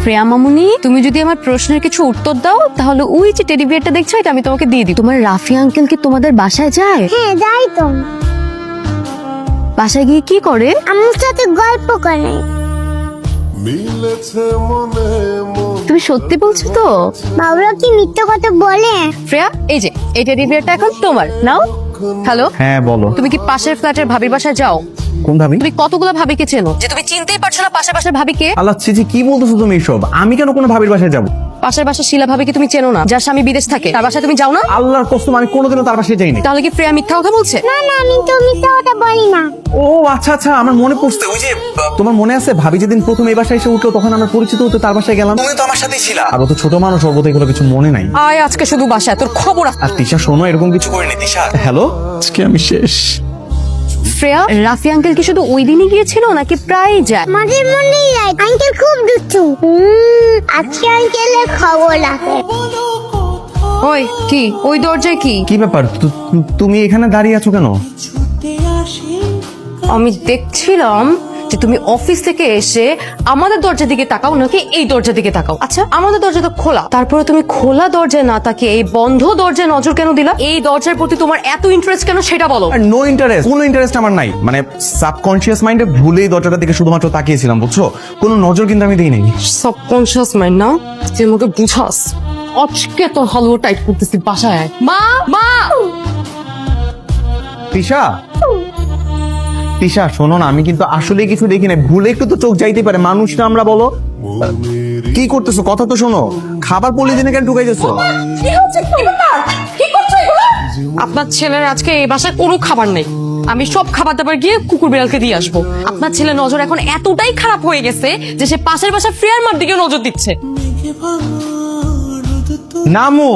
প্রিয়া মামুনি, তুমি যদি আমার প্রশ্নের কিছু উত্তর দাও তাহলে ওই যে টেডি বিয়ারটা দেখছো এটা আমি তোমাকে দিয়ে দিই। তোমার রাফি আঙ্কেল কি তোমাদের বাসায় যায়? হ্যাঁ যাই তো। বাসায় গিয়ে কি করে? আমার সাথে গল্প করে। তুমি সত্যি বলছো তো? বাবুরা কি মিথ্যে কথা বলে? প্রিয়া, এই যে এই টেডি বিয়ারটা এখন তোমার, নাও। হ্যালো, হ্যাঁ বলো। তুমি কি পাশের ফ্ল্যাটের ভাবির বাসায় যাও? কোন ভাবি? তুমি কতগুলো ভাবিকে চেনো যে তুমি চিনতেই পারছো না পাশের বাসার ভাবিকে? আল্লাহ চিচি, কি বলতেছো তুমি এসব? আমি কেন কোনো ভাবির বাসায় যাব? পাশের বাসার শিলা ভাবিকে তুমি চেনো না, যার স্বামী বিদেশ থাকে, তার বাসায় তুমি যাও না? আল্লাহর কসম, আমি কোনোদিনও তার বাসায় যাইনি। তাহলে কি প্রিয়া মিথ্যা কথা বলছে? না না, আমি তো মিথ্যে কথা বলি না। ও আচ্ছা আচ্ছা, আমার মনে পড়ছে। ওই যে তোমার মনে আছে ভাবি যেদিন প্রথম এই বাসায় এসে উঠলো, তখন আমরা পরিচিত হতে তার বাসায় গেলাম। তুমি তো আমার সাথেই ছিলা। আর ও তো ছোট মানুষ, ওর বোধহয় এগুলো কিছু মনে নাই। আয় আজকে শুধু বাসায়, তোর খবর আছে। আর তিশা শোনো, এরকম কিছু করিনি তিশা। হ্যালো, আজকে আমি শেষ। শ্রেয়া, রাফি আঙ্কেল কি শুধু ওই দিনই গিয়েছিল নাকি প্রায়ই যায়? আমাদের মনেই নাই, আঙ্কেল খুব দুষ্টু। আজকে আঙ্কেলের খবর আছে। ওই কি, ওই দরজায় কি? কি ব্যাপার, তুমি এখানে দাঁড়িয়ে আছো কেন? আমি দেখছিলাম যে তুমি অফিস থেকে এসে আমাদের দরজার দিকে তাকাও নাকি এই দরজার দিকে তাকাও। আচ্ছা, আমাদের দরজা তো খোলা, তারপরে তুমি খোলা দরজায় না তাকিয়ে এই বন্ধ দরজায় নজর কেন দিলা? এই দরজার প্রতি তোমার এত ইন্টারেস্ট কেন সেটা বলো। নো ইন্টারেস্ট, কোনো ইন্টারেস্ট আমার নাই। মানে সাবকনশিয়াস মাইন্ডে ভুলেই দরজাটার দিকে শুধুমাত্র তাকিয়েছিলাম, বুঝছো? কোনো নজর কিন্তু আমি দিই নাই। সাবকনশিয়াস মাইন্ড না, তুই আমাকে বুঝাস। আজকে তো হালুয়া টাইট করতেছি, বাসায় আয়। মা মা, তিশা তিশা শোনো না, আমি কিন্তু আসলে কিছু দেখি না, ভুলে একটু তো চোখ যাইতে পারে, মানুষ না আমরা, বলো। কি করতেছো? কথা তো শোনো। খাবার পলিথিনে কেন ঢুকাইতেছো? কি হচ্ছে? কি ব্যাপার? কি করছো এগুলো? আপনার ছেলের আজকে এই বাসায় কোনো খাবার নেই। আমি সব খাবার দাবার গিয়ে কুকুর বিড়ালকে দিয়ে আসবো। আপনার ছেলের নজর এখন এতটাই খারাপ হয়ে গেছে যে সে পাশের বাসা ফ্রেয়ার মার দিকে নজর দিচ্ছে। নামো,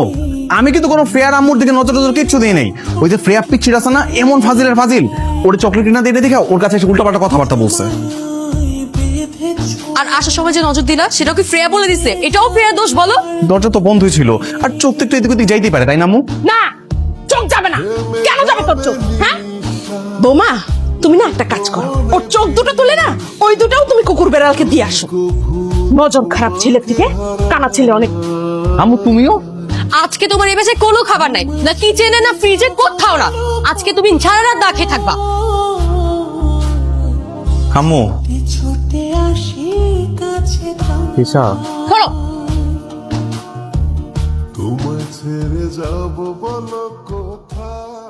আমি কিন্তু কোনো ফ্রেয়ার আম্মুর দিকে নজর নজর কিচ্ছু দিই নাই। ওই যে ফ্রেয়া পিচ্ছির আছে না, এমন ফাজিলের ফাজিল, ওর চকলেট কিনা দিয়ে দেখে ওর কাছে এসে উল্টাপাল্টা কথাবার্তা বলছে। আর আসার সময় যে নজর দিলা সেটাও কি ফ্রেয়া বলে দিছে? এটাও ফ্রেয়ার দোষ বলো? দরজা তো বন্ধই ছিল, আর চোখ তো একটু এদিক ওদিক যাইতেই পারে, তাই না আম্মু? না, চোখ যাবে না। কেন যাবে তোর চোখ? হ্যাঁ বৌমা, তুমি না একটা কাজ করো, ওর চোখ দুটো তুলে না, ওই দুটাও তুমি কুকুর বেড়ালকে দিয়ে আসো। নজর খারাপ ছেলের থেকে কানা ছেলে অনেক। আম্মু তুমিও? আজকে তোমার এই বাসায় কোনো খাবার নাই, না কিচেনে না ফ্রিজে, কোথাও না। আজকে তুমি সারা রাত না খেয়ে থাকবা। আম্মু তিশা, শোনো, তোমায় ছেড়ে যাব বলো কোথায়?